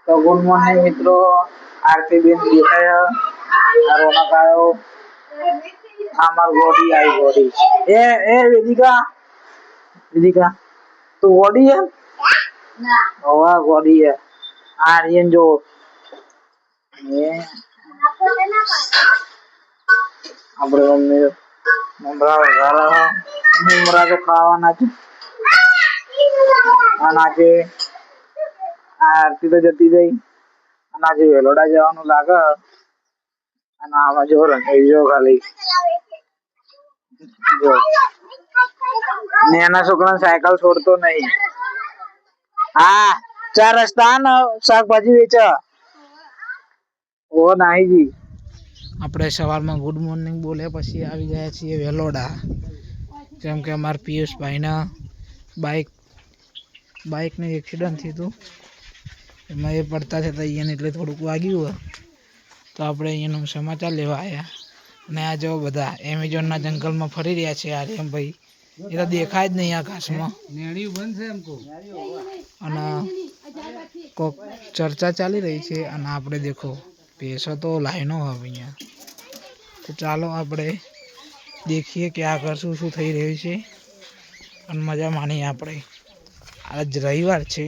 तो good morning मित्रों। आरती Ben देखाया आ रोनक आयो आमार बॉडी आई बॉडी ए वेदिका वेदिका तो बॉडी है ना ओवा बॉडी है आर्यन जो ये આપણે મમ્મી મમરા વઘારા મમરા તો ખાવાના છે અને આજે આરતી તો જતી રહી અને આજે વેલોડા જવાનું લાગે અને આમાં જો રંગાઈ જો ખાલી જો નાના છોકરાને સાયકલ છોડતો નહીં હા 4 રસ્તા ને શાકભાજી વેચે ઓ નાહી જી આપણે સવારમાં ગુડ મોર્નિંગ બોલે પછી આવી ગયા છીએ વેલોડા જેમ કે અમારા પિયુષભાઈના બાઇકનું એક્સિડન્ટ થયું હતું એમાં એ પડતા થતા અહીંયાને એટલે થોડુંક વાગ્યું તો આપણે અહીંયાનું સમાચાર લેવા આવ્યા અને આ જો બધા એમેઝોનના જંગલમાં ફરી રહ્યા છે આર્યમભાઈ એ તો દેખાય જ નહીં આકાશમાં અને કોક ચર્ચા ચાલી રહી છે અને આપણે દેખો ભેંસો તો લાઈનો હવે અહીંયા તો ચાલો આપણે દેખીએ કે આગળ શું શું થઈ રહ્યું છે અને મજા માણીએ આપણે આજ રવિવાર છે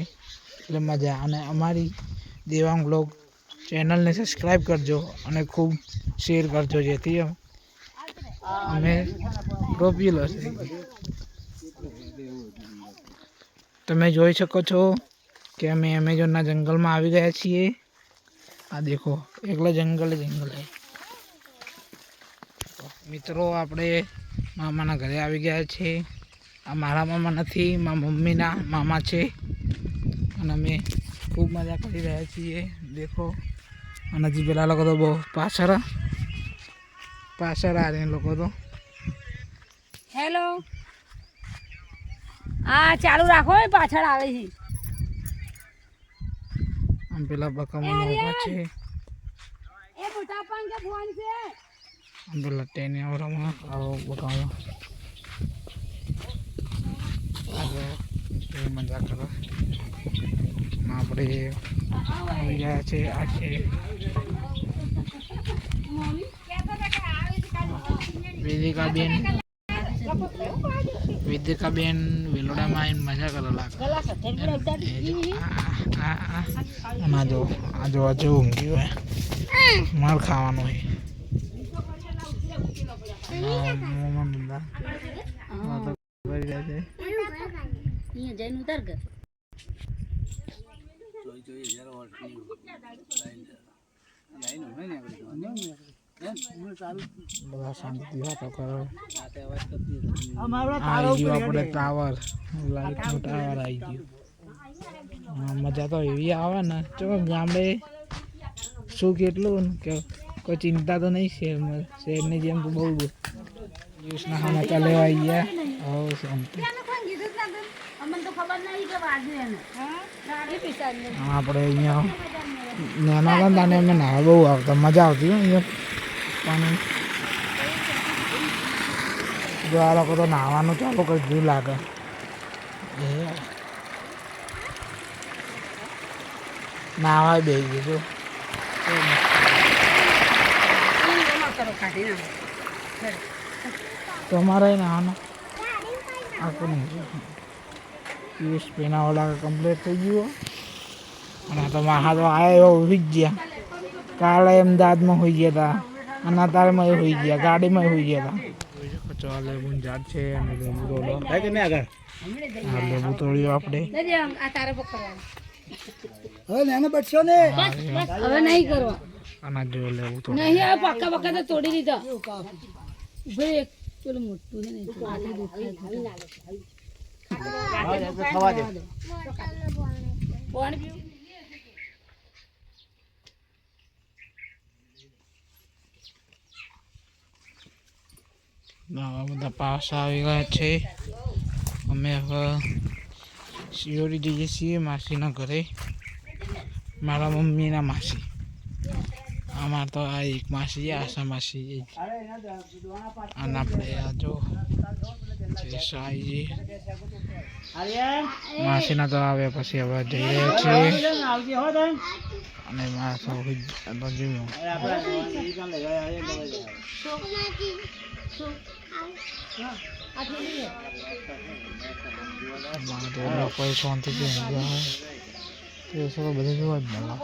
એટલે મજા અને અમારી દેવાંગ બ્લોગ ચેનલને સબસ્ક્રાઈબ કરજો અને ખૂબ શેર કરજો જેથી અમે પોપ્યુલર તમે જોઈ શકો છો કે અમે એમેઝોનના જંગલમાં આવી ગયા છીએ આ દેખો એકલા જંગલ હે મિત્રો આપણે મામાના ઘરે આવી ગયા છે આ મારા મામા નથી મારા મમ્મીના મામા છે અને અમે ખૂબ મજા કરી રહ્યા છીએ દેખો અને હજી પેલા લોકો તો બહુ પાછળ આ રહ્યા લોકો તો હેલો આ ચાલુ રાખો પાછળ આવે છે આમ પેલા બકામાં ઉભા છે એ મોટા પાન કે ફોન છે આમ પેલા ટેને આવરામાં આવો બકામાં આગળ મજા કરો આપણે આવી ગયા છે આ છે વેદિકાબેન વેલોડામાં આવીને મજા કરો લાગે આ જો હજુ ઊંઘી હોય માર ખાવાનું હોય બધા શાંતિ વાતો કરો આવી ગયું આપણે ટાવર લાઈટનું ટાવર આવી ગયું મજા તો એવી આવે ને ચલો ગામડે શું કેટલું કે કોઈ ચિંતા તો નહીં શહેરની જેમ તો બહુ યુસના સમાચાર લેવા આવી ગયા હવે શાંતિ આપણે અહીંયા નાના હતા ને અમે નાવા બહુ આવતા મજા આવતી અહીંયા પાણી જો આ લોકો તો નાહવાનું ચાલુ કરી દીધું લાગે નાવા બે ગયું તમારે નાવાનું આખું નહીં પીએસ પેનાવાળા કમ્પ્લીટ થઈ ગયું અને તો મારા તો આવ્યા એવા હોઈ જ ગયા કાલે અમદાવાદમાં હોઈ ગયા હતા અને અત્યારેમાં એ હોઈ ગયા ગાડીમાં હોઈ ગયા હતા લેબુનું ઝાડ છે અને લેબુ તોડો લેબુ તોડ્યો આપણે હવે નાનો બચ્ચો ને હવે નહીં કરવા આના જો લેબુ તોડ નહીં આ પક્કા પક્કા તો તોડી દીધા ઉભે એક પેલું મોટું છે ને આટલું ખાવા દે પાણી પીવું બધા પાછા આવી ગયા છે અમે હવે શિયોરી જઈએ છીએ માસીના ઘરે મારા મમ્મીના માસી અમારે તો આ એક માસી આશા માસી અને આપણે આ જો સાઈ માસીના તો આવે પછી હવે જઈ રહ્યા છીએ અને માસો તો જોયું કોઈ શાંતિથી ઊંઘ્યા હોય તે બધું જોવા જ મળે.